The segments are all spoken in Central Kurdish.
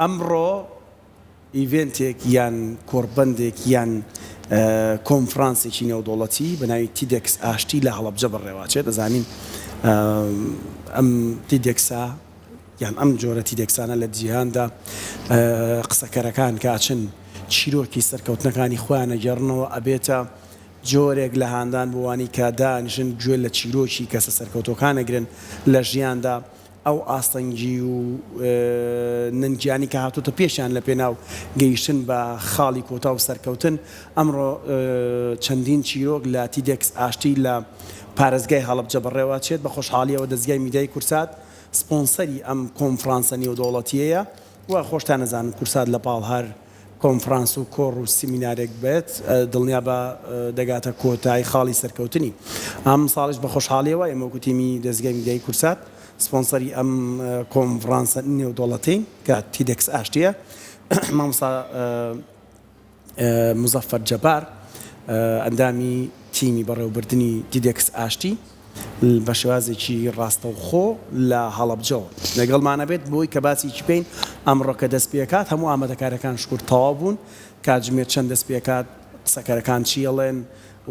ئەمڕۆ ئیڤێنتێک یان کۆڕبەندێک یان کۆنفرانسێکی نێودوڵەتی بەناوی تیدێکس ئاشتی لە هەڵەبجە بەڕێوەچێت. دەزانین ئەم تیدێکسا یان ئەم جۆرە تیدێکسانە لە جیهاندا قسەکەرەکان کاچن چیرۆکی سەرکەوتنەکانی خۆیان ئەگەڕنەوە ئەبێتە جۆرێک لە هاندان بوانی کە دانیشن گوێ لە چیرۆکی کەسە سەرکەوتۆکان ئەگرن لە ژیاندا ئەو ئاستەنگی و ننجیانی کە هاتوتە پێشیان لە پێناو گەیشتن بە خاڵی کۆتا و سەرکەوتن. ئەمڕۆ چەندین چیرۆک لە تیدێکس ئاشتی لە پارێزگای هەڵەبجە بەڕێوەچێت. بە خۆشحاڵیەوە دەستگای میدیای کورسات سپۆنسەری ئەم کۆنفرانسە نێودوڵەتیەیە و خۆشتان نەزانن کورسات لە پاڵ هەر کۆنفرانس و کۆڕ و سیمینارێک بێت دڵنیا بە دەگاتە کۆتایی خاڵی سەرکەوتنی. ئەم ساڵش بە خۆشحاڵیەوە ئێمە وەکوتیمی دەستگای میدیای کورسات سپۆنسەری ئەم کۆنفرانسە نێودوڵەتی کە تیدێکس ئاشتیە مامۆستا مزەفەر جەبار ئەندامی تیمی بەڕێوەبردننی تیدێکس ئاشتی بە شێوازێکی ڕاستەوخۆ لە هەڵەبجەوە لەگەڵمانە بێت بۆی کە باسی چی بکەین ئەمڕۆ کە دەست پێکات هەموو ئامادەکارەکان شکر تەواو بوون کاتژمێر چەند دەست پێکات قسەکەرەکان چیڵێن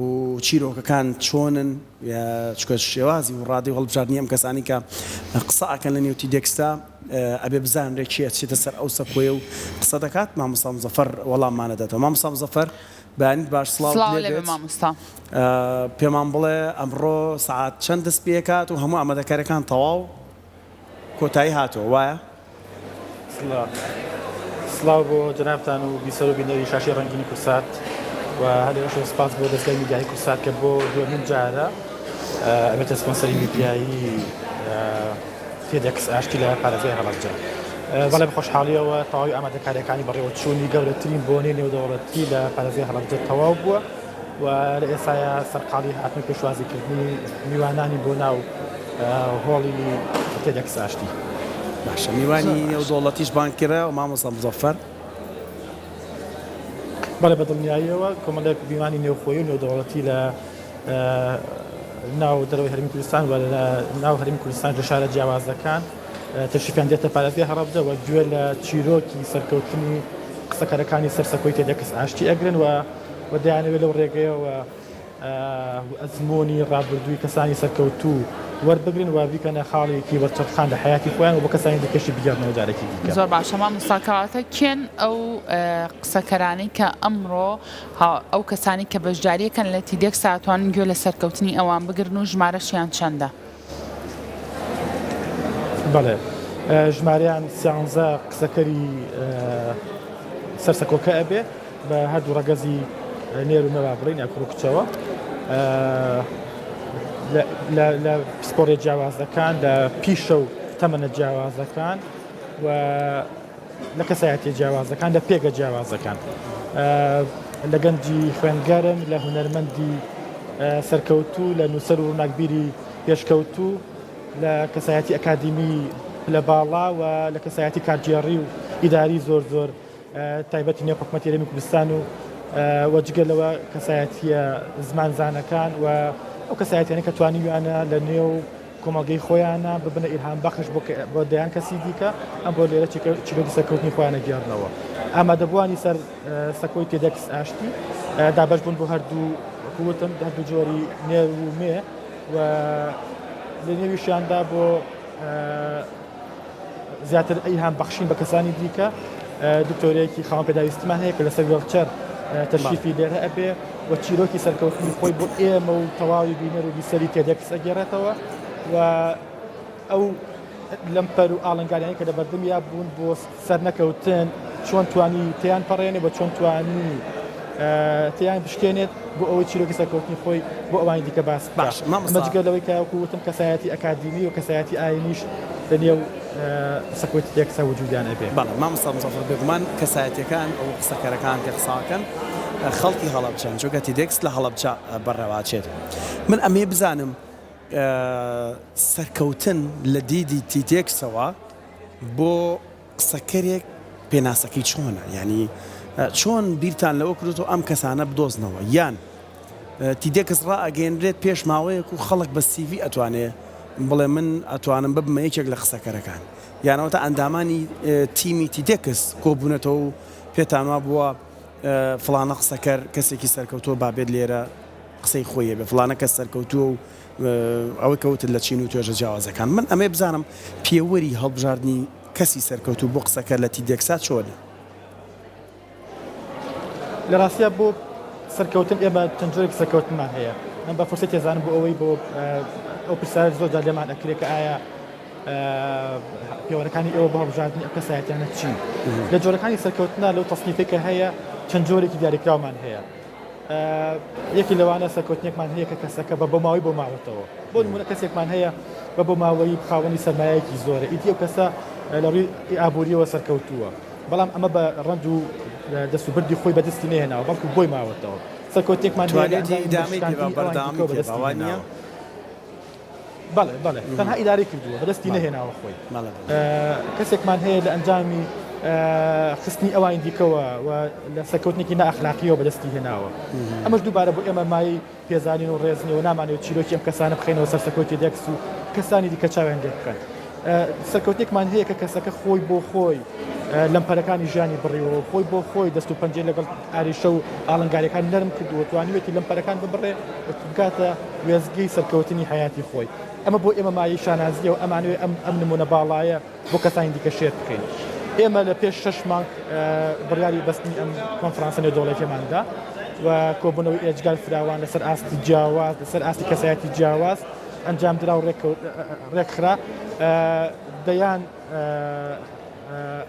و چیرۆکەکان چۆنن چکە شێوازی و ڕادی هەڵبژاردننی ئەم کەسانی کە قسە ئەکەن لە نێو تیدێکستا ئەبێ بزانرێ چێت چێتە سەر ئەو سەکۆیە و قسە دەکات. مامۆستا مزەفەر وەڵاممانەداتەوە. مامۆستا مزەفەر بەیانیت باش سڵاو لێ مامۆستا پێمان بڵێ ئەمڕۆ سەعات چەند دەست پێکات و هەموو ئامادەکارەکان تەواو کۆتایی هاتووە وایە؟ سڵاو بۆ جەنابتان و بیسەر و بینەری شاشی ڕەنگینی کورسات و هەرێشە سپاس بۆ دەستگای میدیای کورسات کە بۆ دومین جارە ئەبێتە سپۆنسەری میدیایی تیدێکس ئاشتی لە پارێزگای هەڵەبجە. بەڵێ بە خۆشحاڵیەوە تەواوی ئامادەکاریەکانی بەڕێوەچوونی گەورەترین بۆنەی نێودەوڵەتی لە پارێزگای هەڵەبجە تەواو بووە و لە ئێستاە سەرقاڵی هاتنی پێشوازیکردنی میوانانی بۆ ناو هۆڵی تیدێکس ئاشتی. باشە میوانی نێودەوڵەتیش بانکرا و مامۆستا مزەفەر بەڵێ بە دڵنیاییەوە کۆمەڵێک میوانی نێوخۆیی و نێودەوڵەتی لە ناو دەرەوەی هەرمی کوردستان و لە ناو هەرمی کوردستان لە شارە جیاوازەکان تەشریفیان دێتە پارێزگای هەڵەبجە و گوێ لە چیرۆکی سەرکەوتنی قسەکەرەکانی سەرسەکۆی تیدێکس ئاشتی ئەگرن و دەیانەوێت لەو ڕێگەیەوە ئەزمموی ڕابردووی کەسانی سەرکەوتوو وەربگرن و بیکەنە خاڵێکی وەرچەرخان لە حیاتی خۆیان و بە کەسانی دیکەشی بگەڕنەوە جارێکی دیکە. زۆر باشە مامۆستاکەواتە کێن ئەو قسەکەرانی کە ئەمڕۆ ئەو کەسانی کە بەشداریەکەن لە تیدێکس ئاتوانن گوێ لە سەرکەوتنی ئەوان بگرن و ژمارەشیان چەندە؟ بەڵێ ژمارەیان سیانزە قسەکەری سەرسەکۆکە ئەبێ بە هەردوو ڕەگەزی نێر و نەوا بڕین یا کوڕ و کچەوە لە پسپۆڕی جیاوازەکان لە پیشە و تەمەنە جیاوازەکان و لە کەسایەتی جیاوازەکان لە پێگە جیاوازەکان لە گەنجی خوێنگەرم لە هونەرمەندی سەرکەوتوو لە نووسەر و ڕووناکبیری پێشکەوتوو لە کەسایەتی ئەکادیمی لە باڵا و لە کەسایەتی کارگێڕی و ئیداری زۆر زۆر تایبەتی نێو حکوومەتی هەرێمی کوردستان و وەجگەلەوە کەسایەتیە زمانزانەکان و ئەو کەسایەتیانی کە توانیویانە لە نێو کۆمەڵگەی خۆیانە ببنە ئیلهام بەخش بۆ دەیان کەسی دیکە ئەم بۆ لێرە چیرۆکی سەرکەوتنی خۆیانە گێڕنەوە. ئامادەبووانی سەر سەکۆی تیدێکس ئاشتی دابەش بوون بۆ هەردوو قوتم هەردوو جۆری نێر و مێ و لە نێویشیاندا بۆ زیاتر ئیلهام بەخشین بە کەسانی دیکە دکتۆرێکی خاوەن پێداویستیمان هەیە کە لەسەر وێڵچەر تەشریفی لێرە ئەبێ و چیرۆکی سەرکەوتنی خۆی بۆ ئێمە و تەواوی بینەر و بیسەری تیدێکس ئەگێڕێتەوە و ئەو لەمپەر و ئاڵنگاریانی کە لە بەردەمیا بوون بۆ سەرنەکەوتن چۆن توانی تیان پەڕێنێ بە چۆن توانی تیان بشکێنێت بۆ ئەوەی چیرۆکی سەرکەوتنی خۆی بۆ ئەوانی دیکە باس مەجگەلەوەی کەوتم کەسایەتی ئەکادیمی و کەسایەتی ئاینیش لە نێو سەکۆی تیدێکسە وجودیان ئەبێ. بەڵێ مامۆستا مزەفەر بێگومان کەسایەتیەکان ئەو قسەکەرەکان کە قساکەن خەڵکی هەڵەبجەن چونکە تیدێکس لە هەڵەبجە بەڕێواچێت. من ئەمێ بزانم سەرکەوتن لە دیدی تیدێکسەوە بۆ قسەکەرێک پێناسەکەی چۆنە ینی چۆن بیرتان لەوە کردو ئەم کەسانە بدۆزنەوە یان تیدێکس ڕائەگەێنرێت پێش ماوەیەک و خەڵک بە سیڤی ئەتوانێت بڵێ من ئەتوانم ببمە یەکێک لە قسەکەرەکان یانەوەتە ئەندامانی تیمی تیدێکس کۆبوونەتەوە و پێتانوا بووە فلانە قسەکەر کەسێکی سەرکەوتووە بابێت لێرە قسەی خۆیە بێ فلانە کەس سەرکەوتووە و ئەوەی کەوتت لە چین و توێژە جیاوازەکان من ئەمێ بزانم پێوەری هەڵبژاردننی کەسی سەرکەوتوو بۆ قسەکە لە تیدێکسات چۆنە لە ڕاستە بۆ سەرکەوتن ئێمە چەندجۆرێک سەرکەوتنمان هەیە ئەم بە فرسەت تێزانم بۆ ئەوەی بۆ ئەو پرسیار زۆرجار لێمان ئەکرێت کە ئایا پێوەرەکانی ئێوە بە هەڵبژاردننی ئەو کەسایەتیانە چین لە جۆرەکانی سەرکەوتنە لەو تەصنیفێک کە هەیە چەند جۆرێکی دیاریکراومان هەیە یەکی لەوانە سەرکەوتنێکمان هەیە کە کەسەکە بە بۆ ماوەی بۆ ماوەتەوە بۆ نمونە کەسێکمان هەیە بە بۆ ماوەی خاوەنی سەرمایەکی زۆرە ئیدی ئەو کەسە لە ڕووی ئابوووریەوە سەرکەوتووە بەڵام ئەمە بە ڕەنج و دەستوبردی خۆی بەدەستی نێهێناوە بەڵکو بۆی ماوەتەوە سەرکەوتێکمان بەڵێ تەنها ئیداری کردووە بەدەستی نەهێناوە خۆی کەسێکمان هەیە لە ئەنجامی خستنی ئەوان دیکەوە و لە سەرکەوتنێکی نائەخلاقیەوە بەدەستی هێناوە ئەمەش دووبارە بۆ ئێمە مای پێزانین و ڕێزنەوە نامانێت چیرۆکی ئەم کەسانە بخێنەوە سەر سەرکەوتی دێکس و کەسانی دیکە چاویان لێ بکەن سەرکەوتێکمان هەیە کە کەسەکە خۆی بۆ خۆی لەمپەرەکانی ژیانی بڕیەوە خۆی بۆ خۆی دەست و پەنجەی لەگەڵ ئاریشە و ئاڵنگاریەکان نەرم کردووە توانیوێتی لەمپەرەکان ببڕێ بکاتە وێزگەی سەرکەوتنی حیاتی خۆی ئەمە بۆ ئێمە مای شانازیە و ئەمانوێ ئەم نمونە باڵایە بۆ کەسانی دیکە شێر بکەین ئێمە لە پێش 6 مانگ بڕیاری بەستنی ئەم کۆنفرانسە نێودەوڵەتیماندا و کۆبوونەوەی ئێجگار فراوان لەسەر ئاستی جیاواز لەسەر ئاستی کەسایەتی جیاواز ئەنجام درا و ڕێکخرا دەیان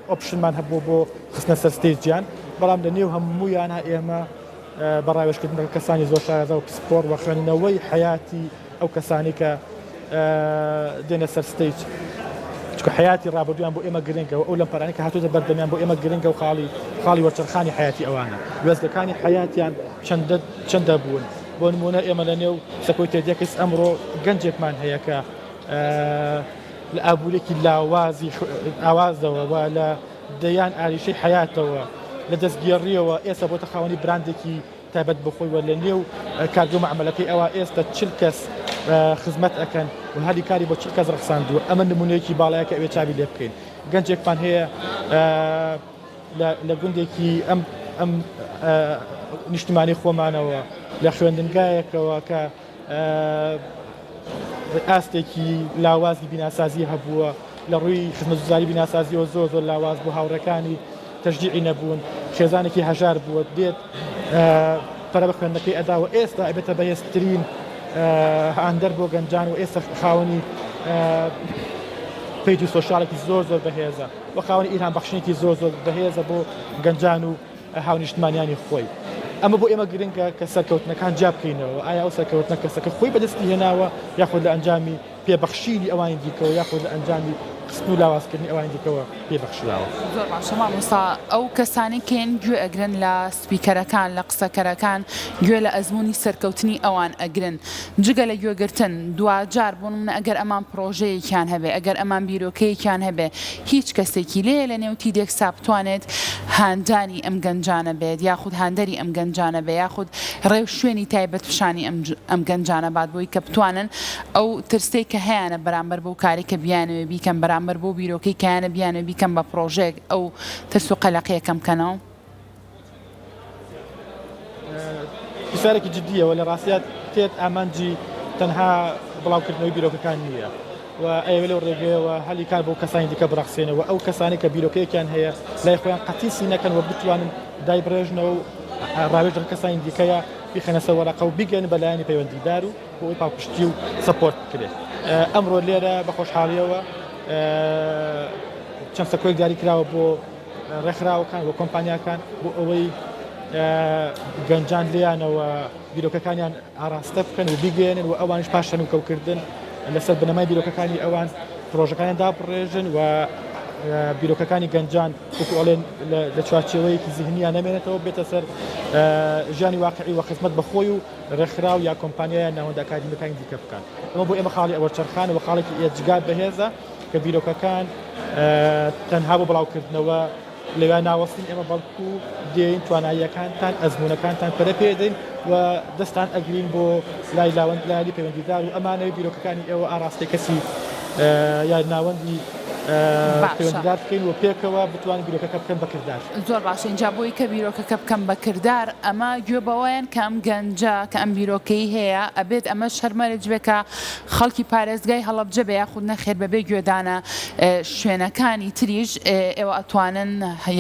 ئۆپشنمان هەبوو بۆ خستنە سەر ستێجیان بەڵام لە نێو هەموویانە ئێمە بەڕاوێژکردن کەسانی زۆر شارەزا و پسپۆر و خوێندنەوەی حیاتی ئەو کەسانی کە دێنە سەر ستێج چکە حیاتی ڕابردویان بۆ ئێمە گرنگەوە ئەو لەمپەرانی کە هاتووەتە بەردەمیان بۆ ئێمە گرنگە و خاڵی وەرچەرخانی حیاتی ئەوانە وێزگەکانی حیاتیان چەندە بوون بۆ نمونە ئێمە لە نێو سەرکەوتێک دێکس ئەمڕۆ گەنجێکمان هەیە کە لە ئابوورێکی لاوازی ئاوازەوە و لە دەیان ئاریشەی حیاتەوە لە دەستگێڕیەوە ئێستا بۆتە خاوەنی براندێکی تایبەت بخۆیوە لە نێو کاردۆ مەعاملەکەی ئەوە ئێستا 40 کەس خزمەت ئەەکەن و هەلی کاری بۆ 40 کەس ڕخساندووە ئەمە نمونەیەکی باڵایە کە ئەوێ چاوی لێ بکەین گەنجێکمان هەیە لە گوندێکی ئەم نیشتمانی خۆمانەوە لە خوێندنگایەکەوە کە ئاستێکی لاوازی بیناسازی هەبووە لە ڕووی خزمەتگوزاری بیناسازیەوە زۆر لاواز بوو هاوڕەکانی تەشجیعی نەبوون خێزانێکی هەژار بووە دێت پەرە بە خوێندنەکەی ئەداوە ئێستا ئەبێتە بەهێزترین هاندەر بۆ گەنجان و ئێستا خاوەنی پیج و سۆشالێکی زۆر بەهێزە و خاوەنی ئیلهام بەخشنێکی زۆر بەهێزە بۆ گەنجان و هاونیشتمانیانی خۆی ئەمە بۆ ئێمە گرنگە کە سەرکەوتنەکان جا بکەینەوە ئایا ئەو سەرکەوتنە کەسەکە خۆی بەدەستی هێناوە یاخود لە ئەنجامی پێبەخشینی ئەوانی دیکەوە یاخود لە ئەنجامی خستن و لاوازکردنی ئەوانی دیکەوە پێبەخشراوە زۆر باشە مامۆستا ئەو کەسانی کێن گوێ ئەگرن لە سپیکەرەکان لە قسەکەرەکان گوێ لە ئەزمموی سەرکەوتنی ئەوان ئەگرن جگە لە گوێگرتن دوجار بۆ منە ئەگەر ئەمان پرۆژەیەکیان هەبێ ئەگەر ئەمان بیرۆکەیەکیان هەبێ هیچ کەسێکی لێ لە نێوتی دێک سابتوانێت هاندانی ئەم گەنجانە بێت یاخود هاندەری ئەم گەنجانە بێ یاخود ڕێو شوێنی تایبەت پیشانی ئەم گەنجانە بات بۆی کە بتوانن ئەو ترسەی کە هەیەە بەرامبەر بەو کاری کە بیانەوێ بیکەم بەرامبەر بۆ بیرۆکەی کایانە بیانە بیکەم بە پرۆژێک ئەو ترس و قەلەقیەکەم بکەنەوە پرسیارێکی جددیەوە لە ڕاستیات تێت ئامانجی تەنها بڵاوکردنەوەی بیرۆکەکان نییە و ئەوێ لەو ڕێگەیەوە هەلی کار بۆ کەسانی دیکە بڕەخسێنەوە ئەو کەسانی کە بیرۆکەیەکیان هەیە لای خۆیان قەتیسی نەکەن و بتوانن دایبڕێژنەوە و ڕاوێژن کەسانی دیکەیە بیخەنە سەر وەرەقە و بیگەن بەلایانی پەیوەندیدار و بۆ ئەوی پاڵپشتی و سەپۆرت بکرێت ئەمڕۆ لێرە بە خۆشحاڵیەوە چەند سەکۆیەک دیاری کراوە بۆ ڕێکخراوەکان بۆ کۆمپانیاکان بۆ ئەوەی گەنجان لیانەوە بیرۆکەکانیان ئاراستە بکەن و بیگەێنن و ئەوانش پاش شەنوکەوتکردن لەسەر بنەمای بیرۆکەکانی ئەوان پرۆژەکانیان دابڕێژن و بیرۆکەکانی گەنجان وەڵێن لە چوارچێوەیەکی زیهنیان نەمێنێتەوە بێتە سەر ژیانی واقعی و خزمەت بەخۆی و ڕێکخراو یا کۆمپانیایان ناوەندە ئاکادمیەکانی دیکە بکەن ئەمە بۆ ئێمە خاڵی ئەوە چرخان و خاڵێکی ئێجگار بەهێزە کە بیرۆکەکان تەنها بۆ بڵاوکردنەوە لەوێ ناوەستین ئێمە بەڵکو دێین تواناییەکانتان ئەزمونونەکانتان پەرە پێدەین و دەستان ئەگرین بۆ لای لاوەند لایلی پەیوەندیدار و ئەمانەوەی بیرۆکەکانی ئێوە ئاڕاستی کەسی یا ناوەندی پەیوەندیدار بکەین و پێکەوە بتوانین بیرۆکەکە بکەن بەکردار. زۆر باشە اینجا بۆی کە بیرۆکەکە بکەم بەکردار ئەمە گوێ بەوەیان کە ئەم گەنجە کە ئەم بیرۆکەی هەیە ئەبێت ئەمە شەرمەرج بێ کە خەڵکی پارێزگای هەڵەبجە بە یاخود نەخێر بەبێ گوێدانە شوێنەکانی تریش ئێوە ئەتوانن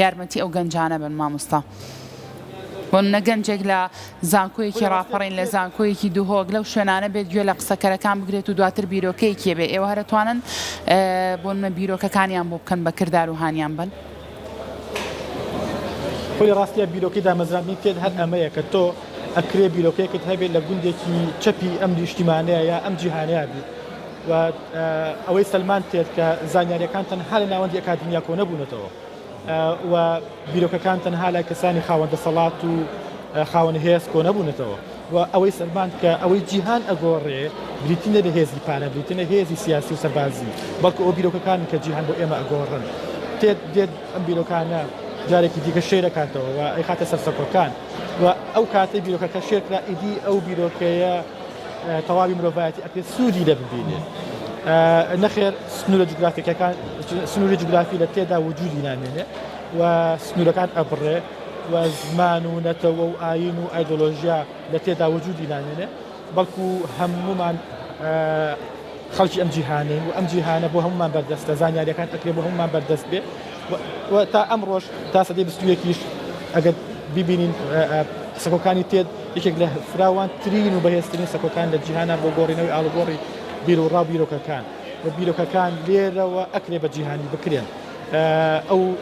یارمەتی ئەو گەنجانە بن مامۆستا. بۆ نەگەنجێک لە زانکۆیەکی ڕاپەڕین لە زانکۆیەکی دووهۆک لەو شوێنانە بێت گوێ لە قسەکەرەکان بگرێت و دواتر بیرۆکەیەکێ بێ ئێوە هەرەتوانن بۆ نمە بیرۆکەکانیان بۆ بکەن بەکردار و هانیان بن. خۆی ڕاستیە بیرۆکەی دامەزراندنی تێت هەر ئەمەیە کە تۆ ئەکرێ بیرۆکەیەکت هەبێت لە گوندێکی چەپی ئەم نیشتیمانەیە یا ئەم جیهانەیە بیت و ئەوەی سەلمان تێت کە زانیاریەکان تەنها لە ناوەندی ئەکادمیا کۆ نەبوونەتەوە و بیرۆکەکان تەنها لای کەسانی خاوەندە سەڵات و خاوەن هێز کۆ نەبوونەتەوە و ئەوەی سەلمان کە ئەوەی جیهان ئەگۆڕێ بریتینە لە هێزی پارە بریتینە هێزی سیاسی و سەربازی بەڵکو ئەو بیرۆکەکان کە جیهان بۆ ئێمە ئەگۆڕن تێت دێت ئەم بیرۆکانە جارێکی دیکە شێرەکاتەوە و ئەی خاتە سەرسەکۆکان و ئەو کاتەی بیرۆکەکە شێرکرا ئیدی ئەو بیرۆکەیە تەواوی مرۆڤایەتی ئەکرێت سوودی لە ببینێت نەخێر سنووری جوگرافی لە تێدا وجودی نامێنێ و سنوورەکان ئەبڕێ و زمان و نەتەوە و ئاین و ئایدۆلۆژیا لە تێدا وجودی نامێنێ بەڵکو هەمومان خەڵکی ئەم جیهانین و ئەم جیهانە بۆ هەمومان بەردەستە زانیاریەکان ئەکرێ بۆ هەمومان بەردەست بێ و تا ئەمڕۆژ تا سەدەی 21 ئەگەر ببینین سەکۆکانی تێت یەکێک لە فراوانترین و بەهێزترین سەکۆکان لە جیهانە بۆ گۆڕینەوەی ئاڵوگۆڕی بیر و ڕاو بیرۆکەکان و بیرۆکەکان لێرەوە ئەکرێ بە جیهانی بکرێن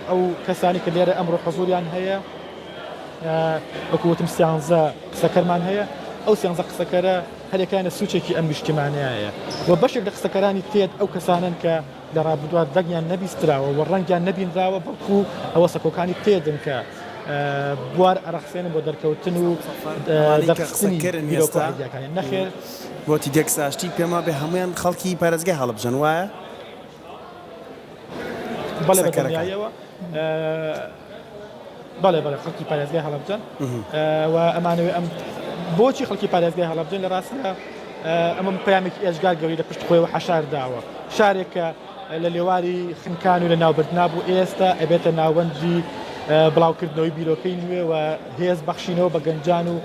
ئەو کەسانی کە لێرە ئەمڕۆ حەزوریان هەیە وەکوتم سیانزە قسەکەرمان هەیە ئەو سیانزە قسەکەرە هەرێکانە سوچێکی ئەم نیشتیمانەیە و بەشێک لە قسەکەرانی تێت ئەو کەسانن کە لە ڕابردووە دەنگیان نەبیستراوە و ڕەنگیان نەبینراوە بەڵکو ئەوە سەکۆکانی تێدن کە بوار ئەرەخسێنن بۆ دەرکەوتن و دەرخستنی بیرۆکەکانی نەخێر بۆتی دێکساشتی پێما بێ هەمویان خەڵکی پارێزگای هەڵەبجەن وایە؟ بەڵێ بەدەنیایەوە بەڵێ خەڵکی پارێزگای هەڵەبجەن و ئەمانەوێ ئەم بۆچی خەڵکی پارێزگای هەڵەبجەن لە ڕاستە ئەمە پەیامێکی ئێژگار گەوری لە پشت خۆیەوە حەشار داوە شارێکە لە لێواری خنکان و لە ناوبردنا بوو ئێستا ئەبێتە ناوەندی بڵاوکردنەوەی بیرۆکەی نوێ و هێز بەخشینەوە بە گەنجان و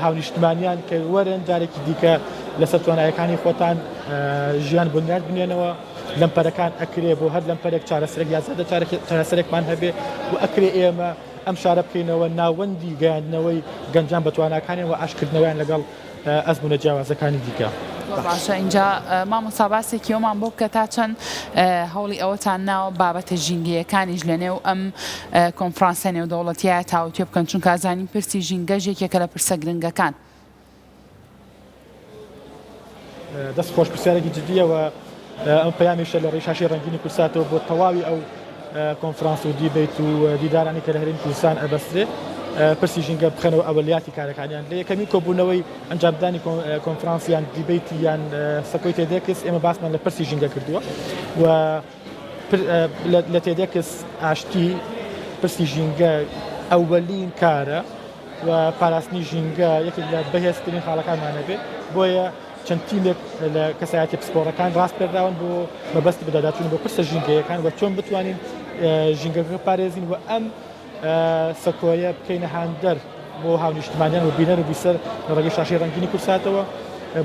هاونیشتمانیان کە وەرن جارێکی دیکە لەسەر توانایەکانی خۆتان ژیان بنیاد بنێنەوە لەمپەرەکان ئەکرێ بۆ هەر لەمپەرێک چارەسەرێک یازدە چارەسەرێکمان هەبێ و ئەکرێ ئێمە ئەم شارە بکەینەوە ناوەندی گەیاندنەوەی گەنجان بە تواناکانیان و ئاشکردنەوەیان لەگەڵ ئەزمونە جیاوازەکانی دیکە. باشە اینجا مامۆستا باسێکی ئەومان بۆ بکە تا چەند هەوڵی ئەوەتان ناوە بابەتە ژینگەیەکانیش لە نێو ئەم کۆنفرانسە نێودەوڵەتیایە تاوتێ بکەن چونکە ئازانین پرسی ژینگەژێکێکە لە پرسە گرنگەکان. دەست خۆش پرسیارێکی جدیەوە ئەم پەیامیشە لە ڕێشاشی ڕەنگینی کورساتەوە بۆ تەواوی ئەو کۆنفرانس و دیبیت و دیدارانی کە لە هەرێمی کوردستان ئەبەسترێ پرسی ژینگە بخەنەوە ئەولیاتی کارەکانیان لە یەکەمی کۆبوونەوەی ئەنجامدانی کۆنفرانسیان دیبیتیان سەکۆی تێدێکس ئێمە باسمان لە پرسی ژینگە کردووە و لە تێدێکس ئاشتی پرسی ژینگە ئەوەلین کارە و پاراستنی ژینگە یەکێک لە بەهێزترین خاڵەکانمانە بێت بۆیە چەند تیمێک لە کەسایەتی پسپۆڕەکان ڕاست پێدراون بۆ مەبەستی بەداداچوون بۆ پرسە ژینگەیەکان و چۆن بتوانین ژینگەکە پارێزین و ئەم سەکۆیە بکەینە هاندەر بۆ هاونیشتمانیان و بینەر و بیسەر لە ڕێگەی شاشی ڕەنگینی کورساتەوە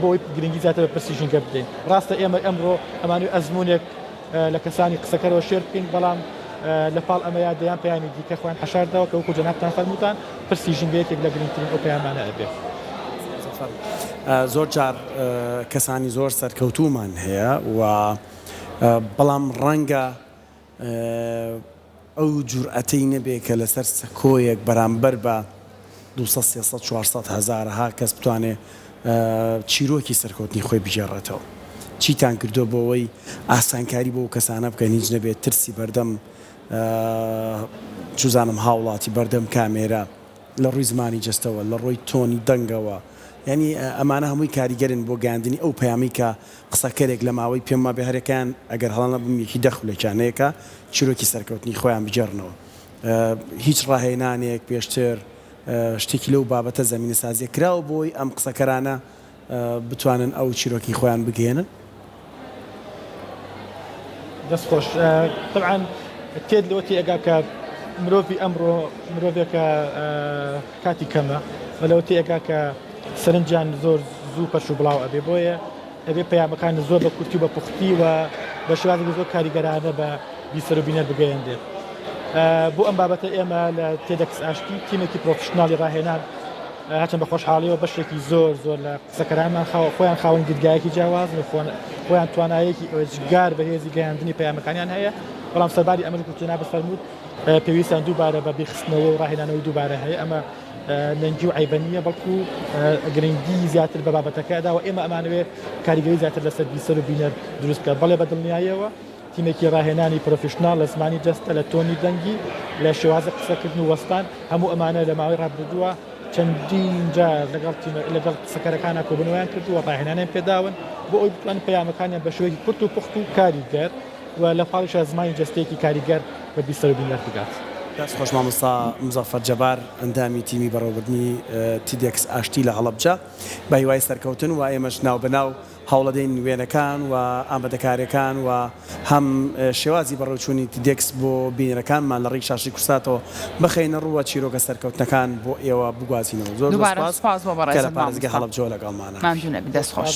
بۆ ئەوی گرنگی زیاتر بە پرسی ژینگە بدەین. ڕاستە ئێمە ئەمڕۆ ئەمانوی ئەزمونێک لە کەسانی قسەکەرەوە شێر بکەین بەڵام لە پاڵ ئەمەیە دەیان پەیامی دیکە خۆیان حەشارداوە کە وەکو جەنابتان فەرمووتان پرسی ژینگەیەکێک لە گرنگترین ئەو پەیامانە ئەبێت. زۆر جار کەسانی زۆر سەرکەوتومان هەیە و بەڵام ڕەنگە ئەو جورئەتەی نەبێ کە لەسەر سەکۆیەک بەرامبەر بە 200-300-400 هەزارها کەس بتوانێ چیرۆکی سەرکەوتنی خۆی بژێڕێتەوە. چیتان کردو بۆ ئەوەی ئاسانکاری بۆ کەسانە بکەن هیچ نەبێت ترسی بەردەم چوزانم هاوڵاتی بەردەم کامێرە لە ڕووی زمانی جەستەوە لە ڕۆی تۆنی دەنگەوە ینی ئەمانە هەمووی کاریگەرن بۆ گاندنی ئەو پەیامی کە قسەکەرێک لە ماوەی پێمە بە هەرەکان ئەگەر هەڵانە بم یەکی دەخولێکیانەیەکە چیرۆکی سەرکەوتنی خۆیان بجێڕنەوە هیچ ڕاهێنانێک پێشتر شتێکی لەو بابەتە زمینە سازی کراوە بۆی ئەم قسەکەرانە بتوانن ئەو چیرۆکی خۆیان بگەێنن. دەست خۆش طبعاً تێت لەوەتی ئەگا کە مرۆڤی ئەمڕۆ مرۆڤێکە کاتی کەمە بەلەوەتی ئەگا کە سەرنجیان زۆر زوو پەش و بڵاو ئەبێ بۆیە ئەبێ پەیامەکان زۆر بە کورتی و بە پوختی و بە شێوازێکی زۆر کاریگەرانە بە بیسەر و بینەر بگەیەندێت. بۆ ئەم بابەتە ئێمە لە تێدەکس ئاشتی تیمێکی پرۆفشناڵی ڕاهێنان هەچەند بە خۆشحاڵیەوە بەشێکی زۆر لە قسەکەرانمان خۆیان خاوەن گرگایەکی جیاواز خۆیان توانایەکی ئۆژگار بەهێزی گەیاندنی پەیامەکانیان هەیە، بەڵام سەرباری ئەمەی کوتینا بفەرمووت پێویستیان دووبارە بە بیخستنەوە و ڕاهێنانەوەی دووبارە هەیە. ئەمە نەنگی و عیبەنیە بەڵکو گرنگی زیاتر بە بابەتەکەدا و ئێمە ئەمانوێ کاریگەری زیاتر لەسەر بیسەر و بینەر دروست بکات. بەڵێ بە دڵنیاییەوە تیمێکی ڕاهێنانی پرۆفشناڵ لە زمانی جەستە لە تۆنی دەنگی لە شێوازە قسەکردن و وەستان هەموو ئەمانە لە ماوەی ڕابردووە چەندین جار لەگەڵ قسەکەرەکانە کۆبنەوەیان کردووە ڕاهێنانیان پێداون بۆ ئەوی بتوانن پەیامەکانیان بە شێوەیەکی کورت و پوخت و کاریگەر و لە پاڵیش زمانی جەستەیەکی کاریگەر بە بیسەر و بینەر بگات. دەست خۆش مامۆستا مزەفەر جەبار ئەندامی تیمی بەڕێوەبردنی تیدێکس ئاشتی لە هەڵەبجە بە هیوای سەرکەوتن و ئێمەش ناوبەناو هەوڵەدەین وێنەکان و ئامادەکاریەکان و هەم شێوازی بەڕێوەچوونی تیدێکس بۆ بینەرەکانمان لە ڕێی شاشی کورساتەوە بخەینە ڕووە چیرۆکە سەرکەوتنەکان بۆ ئێوە بگوازینەوە. زۆر سپاس بۆ بەڕێزی هەڵەبجە لەگەڵمانە. ممنونە، دەست خۆش.